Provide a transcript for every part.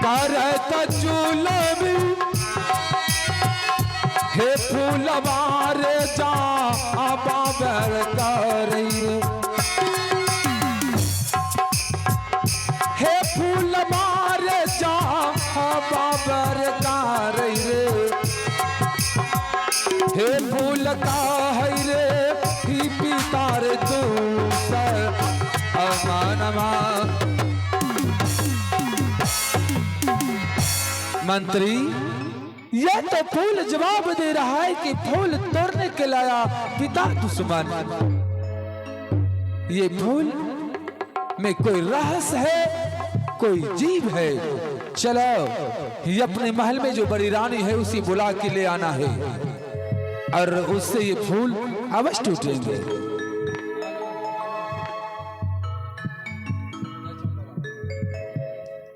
करत जुलमी हे फूल मारे जा बाबर करई हे फूल मारे जा बाबर करई रे हे फूल का है रे ही पितार तू अमानमा। मंत्री यह तो फूल जवाब दे रहा है कि फूल तोड़ने के लाया पिता दुश्मन। ये फूल में कोई रहस्य है, कोई जीव है। चलो ये अपने महल में जो बड़ी रानी है उसी बुला के ले आना है और उससे ये फूल अवश्य टूटेंगे।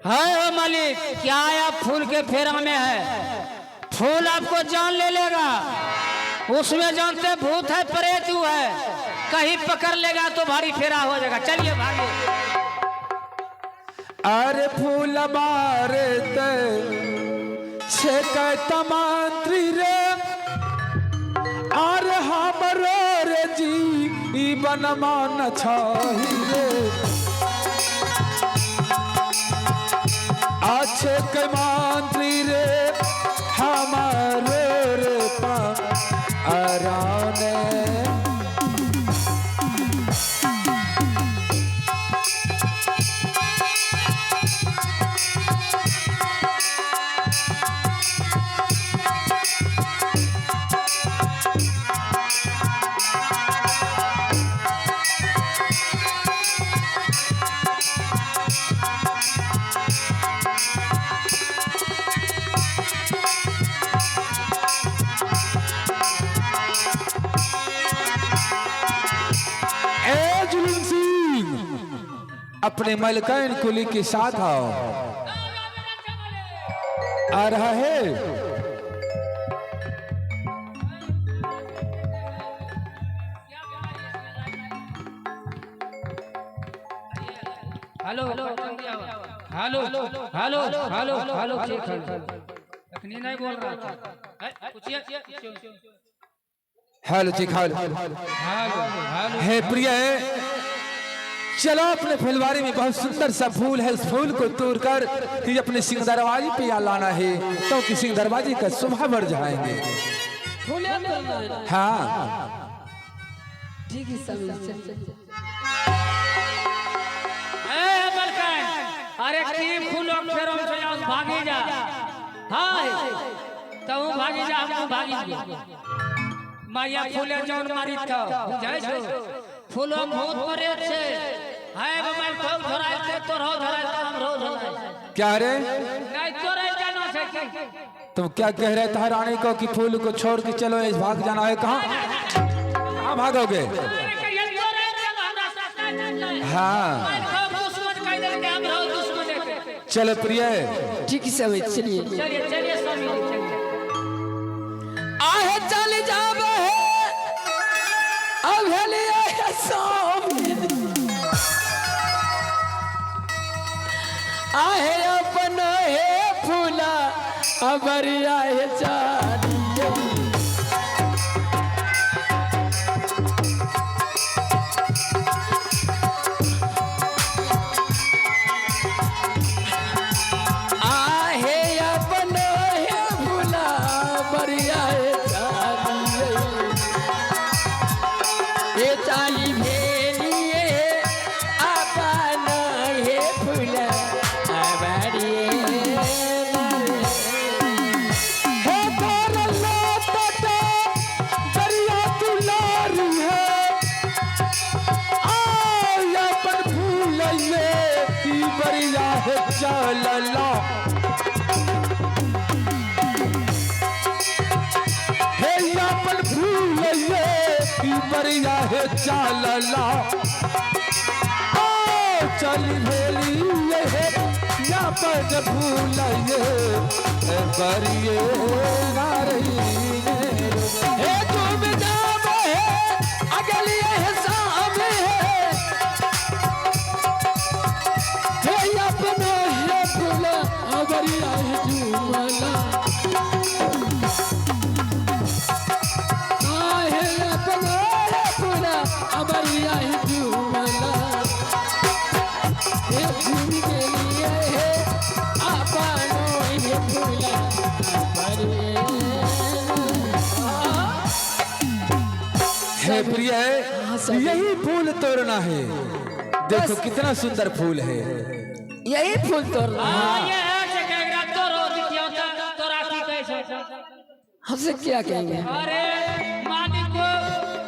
है मालिक, क्या आप फूल के फेरा में है? फूल आपको जान ले लेगा, उसमें जानते भूत है प्रेत है, कहीं पकड़ लेगा तो भारी फेरा हो जाएगा। चलिए भागिए। अरे फूल मारे मंत्री रे अरे हमरो रे जी बनमान छही रे अच्छे के मंत्री रे हमारे रे आराने अपने मलकैन कुली के साथ आओ। आ रहा है hello hello hello hello hello hello अखनी नहीं बोल रहा था। हेलो ठीक हेलो है प्रिय चलो अपने फुलवारी में बहुत सुंदर सा फूल है, उस फूल को तोड़कर ही अपने सिंह दरवाजे पे यहाँ लाना है तो किसी दरवाजे का शोभा बढ़ जाएंगे। हाँ ठीक है सब अरे की फूलों फेरों से आज भागी जा। हां तो भागी जा, हम भागी माया फूले जौन मारी था बुझाय छो फूलों बहुत मरे छे हाय मोबाइल को धराय से तो रो धराय हम रो धराय क्या रे नहीं तोरे जानो से तुम क्या कह रहे थे रानी को कि फूल को छोड़ के चलो इस भाग जाना है? कहाँ भागोगे? हाँ चलो प्रिय ठीक है सब चलिए चलिए चलिए स्वामी आहे चल जाबे अब हेले आहे स्वामी आहे अपन हे फूला अबरिया है चाली चलला हे अपन फूल ये बरिया है चलला ओ चल भेली ये अपन फूल ये बरिए ना रही हे तुम जाबे अगली है सामने है अपना अबरिया है झूमला आहे अपना है फूला अबरिया है झूमला ये झूम के लिए है अपनो ये फूला अबरिया है प्रिय यही फूल तोड़ना है। देखो कितना सुंदर फूल है। यही फूल तोड़ना ये है जे केकरा तोरो दितियो त तोरा की कहै छै? हमसे क्या कहेंगे? अरे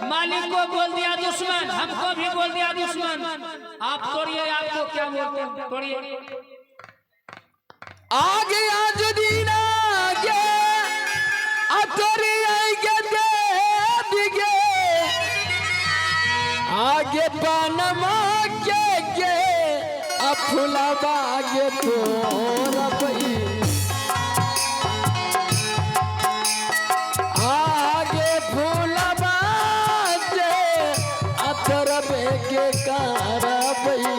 मालिक को बोल दिया दुश्मन, हमको भी बोल दिया दुश्मन। आप तोड़िए, आपको क्या बोलते हैं? तोड़िए। आगे आज दिन आगे अतरी आगे दे दिगे आगे पानमा के अफुला बागे तोरा पई आगे फूला बागे अतर बेगे कारा पई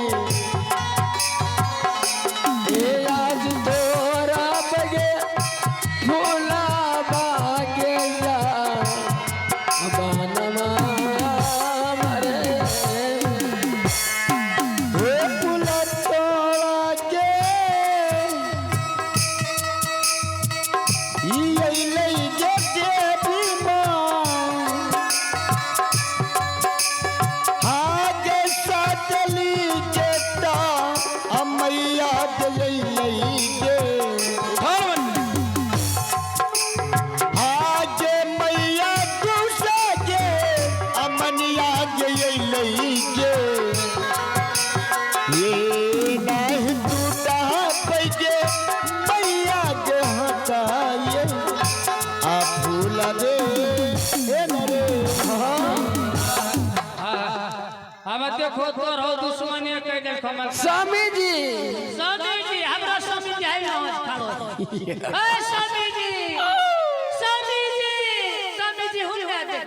ये आज तोरा बगे फूला बागे जा बनवा मरे हे फूला तोड़ा के ये लई जे बीमा आगे साथली जेता अमैया लई गे आगे मैया दूसरे गे अमनिया लई गे ये नहीं टूटा पैगे मैया गे हटाए आ फूला दे ए नरे हम देखो तोरो दुश्मन कह देखो मत। स्वामी जी हमरा स्वामी जी है ना खड़ो। ए स्वामी जी हुन दे।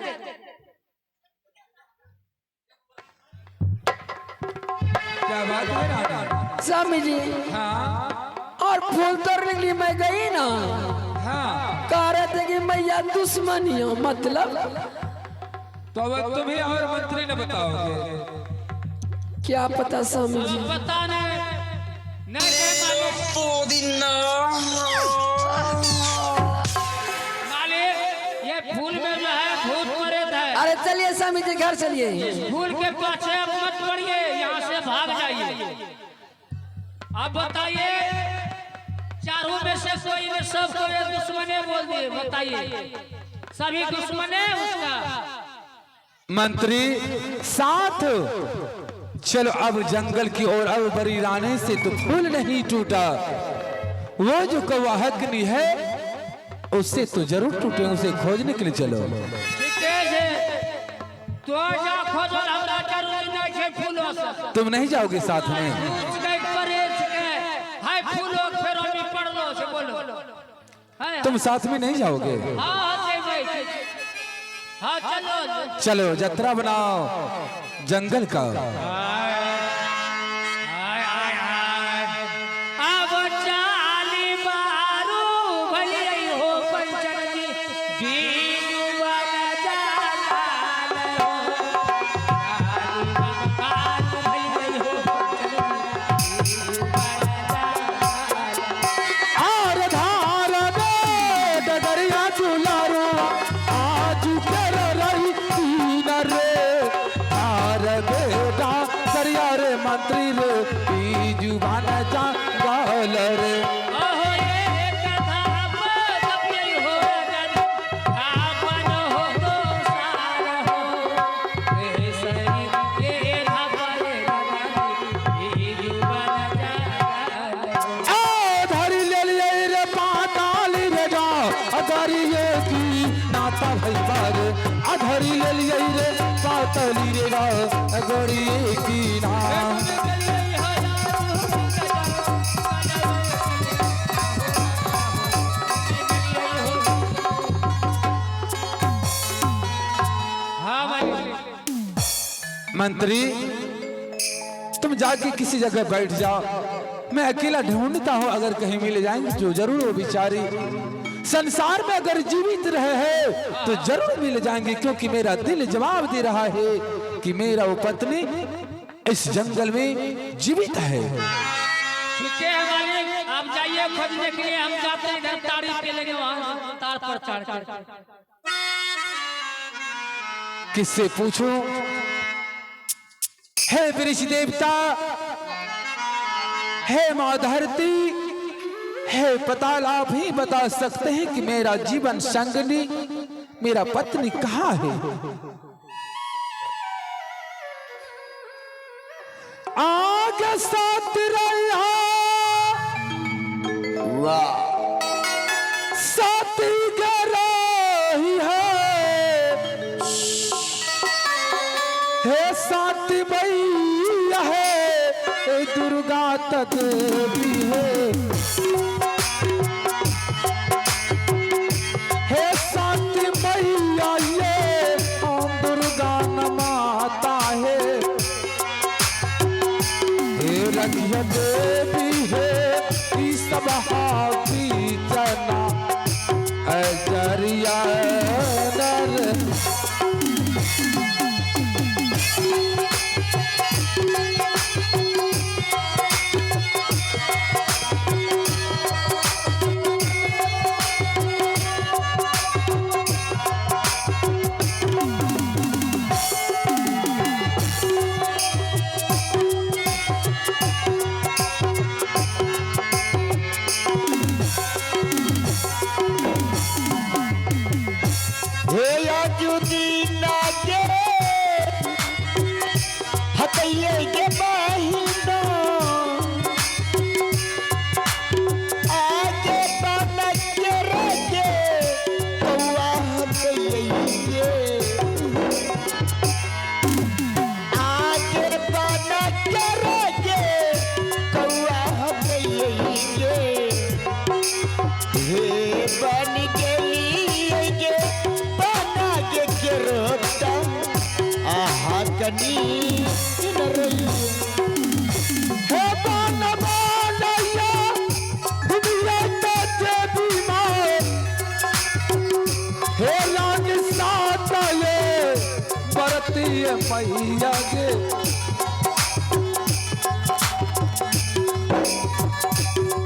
क्या बात है राधा? स्वामी जी हाँ और फूल तोड़ने के लिए मैं गई ना हाँ। कह रहे थे कि मैया दुश्मनी हो मतलब तो अब तुम्हें और मंत्री ने बताओगे? क्या पता स्वामी जी पता नहीं मालिक ये फूल में जो है भूत प्रेत है। अरे चलिए स्वामी जी घर चलिए फूल के पाछे अब मत पड़िए, यहाँ से भाग जाइए। अब बताइए चारों में से कोई ने सबको ये दुश्मने बोल दिए, बताइए सभी दुश्मने उसका। मंत्री साथ चलो अब जंगल की ओर। अब बड़ी रानी से तो फूल नहीं टूटा, वो जो कौवाहग्नि है उससे तो जरूर टूटे। उसे खोजने के लिए चलो। ठीक है तो जा खोजो, हमरा जरूरी नहीं है फूलों से। तुम नहीं जाओगे साथ में? हाय फूलों फेरो में पड़लो से बोलो। तुम साथ में नहीं जाओगे? हाँ चलो चलो जत्रा बनाओ जंगल का। अब चाली मारू भली हो पंचन की बीजू बन जाला कालू भली हो पंचन की और धार में डगरिया दुलारो आज कर रही तीन रे। धार बेटा दरिया रे मंत्री रे बीजू बन जंगल रे। ओहो ये कथा बदली हो जन आपन हो तो सार हो ए सरी ये खबर ये जुबान जा धरी ले लिए रे पाताल रे जा अधरिए की नाता भैया रे। अधरी ले लिए रे पाताली रे जा अधरिए की ना। मंत्री तुम जाके किसी जगह बैठ जाओ, मैं अकेला ढूंढता हूँ, अगर कहीं मिल जाएंगे जो जरूर वो बिचारी संसार में अगर जीवित रहे हैं तो जरूर मिल जाएंगे, क्योंकि मेरा दिल जवाब दे रहा है कि मेरा वो पत्नी इस जंगल में जीवित है। ठीक है मालिक, आप जाइए खोजने के लिए, हम जाते हैं इधर ताड़ी पे लेंगे, वहां तार पर चढ़ कर। किससे पूछूं? हे वृक्ष देवता, हे मां धरती, हे पताल, आप ही बता सकते हैं कि मेरा जीवन संगनी, मेरा पत्नी कहाँ है? आगे साथ रहा साथी गराही है, हे साथी भैया है, दुर्गा तदेवी है, हे साथी भैया ये दुर्गा न माता है, हे रखिया देवी है, सब हाथी जना अजरिया नर। मैया गे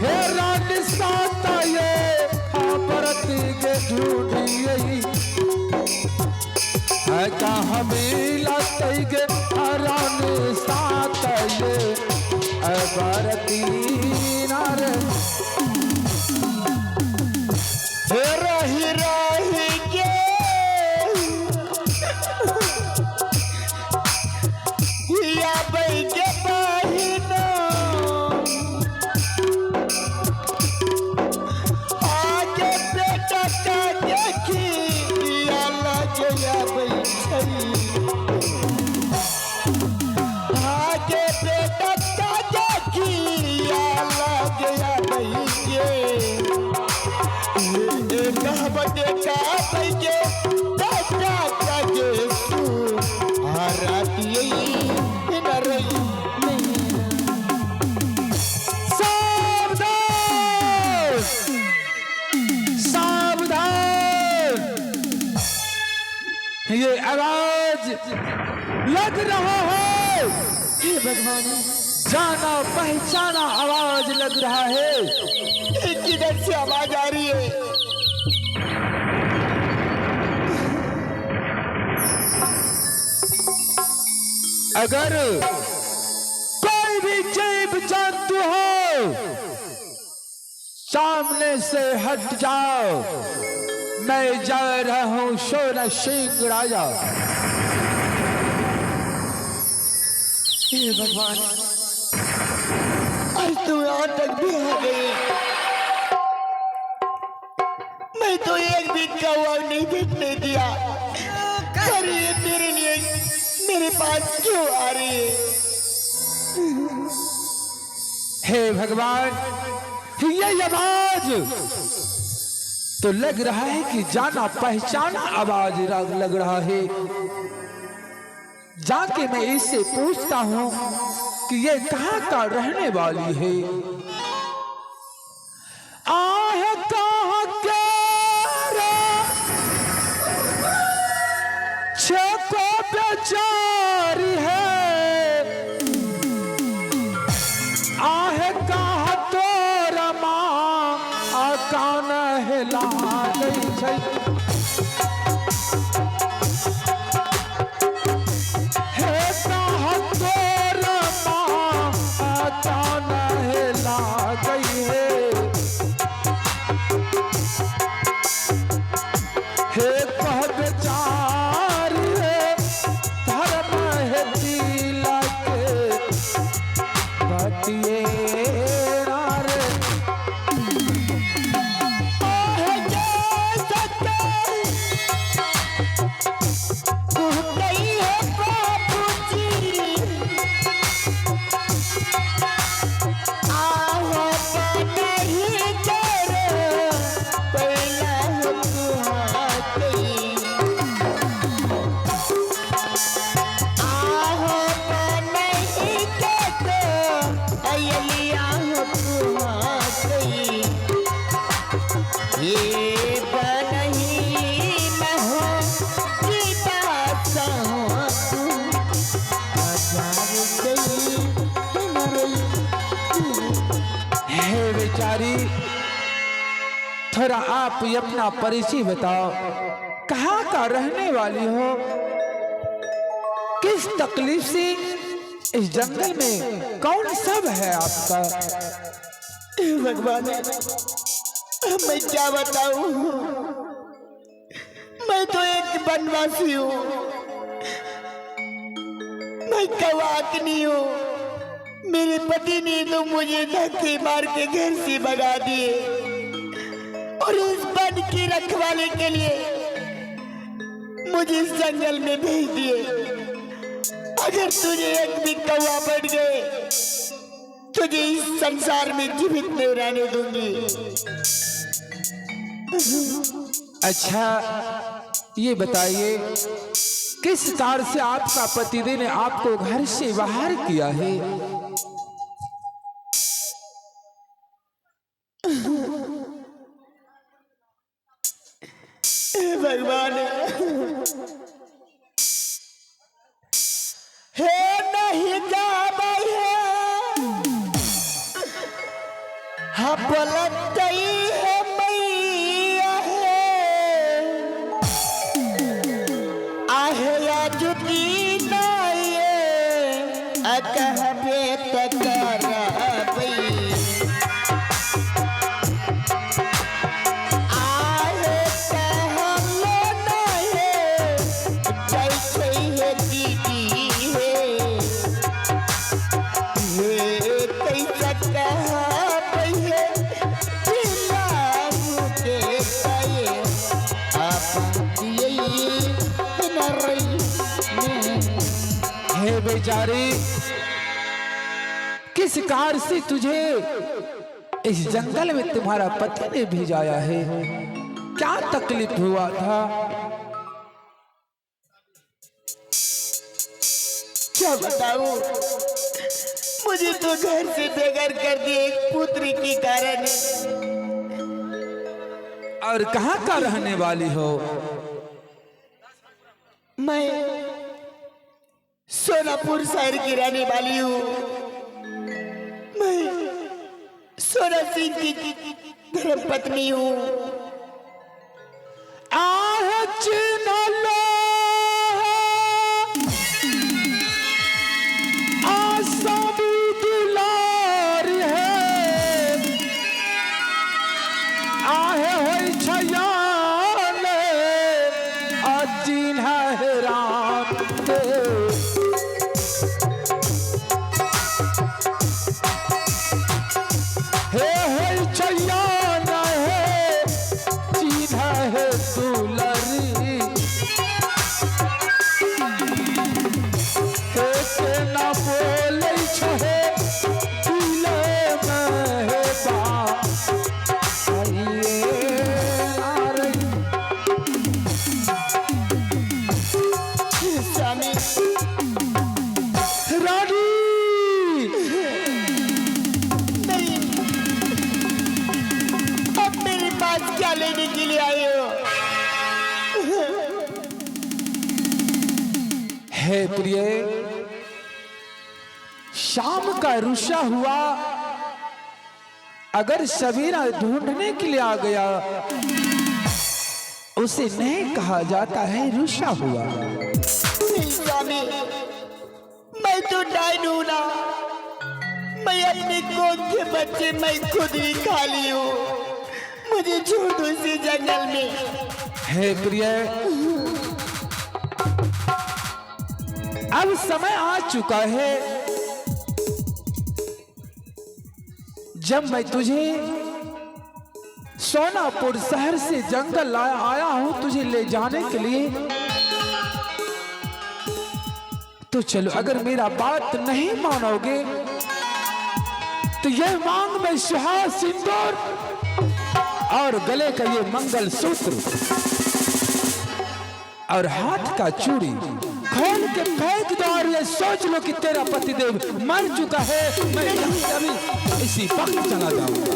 हे रानी साता ये परती के ढूंढिए है कहाँ मिला गे रानी साता ये परती नारे हे रही रही गे ये आवाज लग रहा है कि भगवान जाना पहचाना आवाज लग रहा है। किधर से आवाज आ रही है? अगर कोई भी जीव जंतु हो सामने से हट जाओ, मैं जा रहा हूं सोना सिंह राजा। हे भगवान, आज तो यहाँ तक भी आ गई, मैं तो एक भी कौवा नहीं देखने दिया। अरे ये मेरे लिए मेरे पास क्यों आ रही है? हे भगवान, ये आवाज तो लग रहा है कि जाना पहचाना आवाज लग रहा है। जाके मैं इससे पूछता हूं कि ये कहाँ का रहने वाली है। आह कहाँ के छको बेचारी है, आह कहाँ तोरा माँ कान हिला गई छै। हे कहाँ तोरा माँ कान हिला गई है। हे कह बेचारी है धर्म है दिल के बतिए रे। हे बेचारी, थोड़ा आप ही अपना परिचय बताओ, कहाँ का रहने वाली हो, किस तकलीफ से इस जंगल में कौन सब है आपका। भगवान मैं क्या बताऊं, मैं तो एक वनवासी हूँ, मैं कवाकनी हूँ। मेरे पति ने तो मुझे धक्के मार के घर से भगा दिए और इस वन की रखवाली के लिए मुझे इस जंगल में भेज दिए। अगर तुझे एक भी कौवा बढ़ गए तुझे इस संसार में जीवित नहीं रहने दूंगी। अच्छा ये बताइए, किस कारण से आपका पतिदेव ने आपको घर से बाहर किया है। भगवान हे नहीं जा भाई हाँ बोलत है मैया है आहे या जुटी नाये अकहबे तकरा हे बेचारी, किस कार से तुझे इस जंगल में तुम्हारा पति ने भेजाया है, क्या तकलीफ हुआ था। क्या बताऊं, मुझे तो घर से बेघर कर दिए एक पुत्री के कारण। और कहाँ का रहने वाली हो। मैं सोनापुर शहर की रहने वाली हूँ। मैं सोना सिंह की धर्म पत्नी हूँ। क्या लेने के लिए आए हो? हे प्रिय, शाम का रुषा हुआ अगर सवेरा ढूंढने के लिए आ गया उसे नहीं कहा जाता है रुषा हुआ। नहीं स्वामी, मैं तो डाइन हूं ना। मैं अपने गोद के बच्चे मैं खुद ही खा ली हूँ। मुझे छोड़ दो इसी जंगल में। हे प्रिय, अब समय आ चुका है जब मैं तुझे सोनापुर शहर से जंगल आया हूं तुझे ले जाने के लिए। तो चलो, अगर मेरा बात नहीं मानोगे तो यह मांग में सुहाग सिंदूर और गले का ये मंगल सूत्र और हाथ का चूड़ी खोल के फेंक दो और ये सोच लो कि तेरा पतिदेव मर चुका है। मैं अभी इसी वक्त चला जाऊंगा।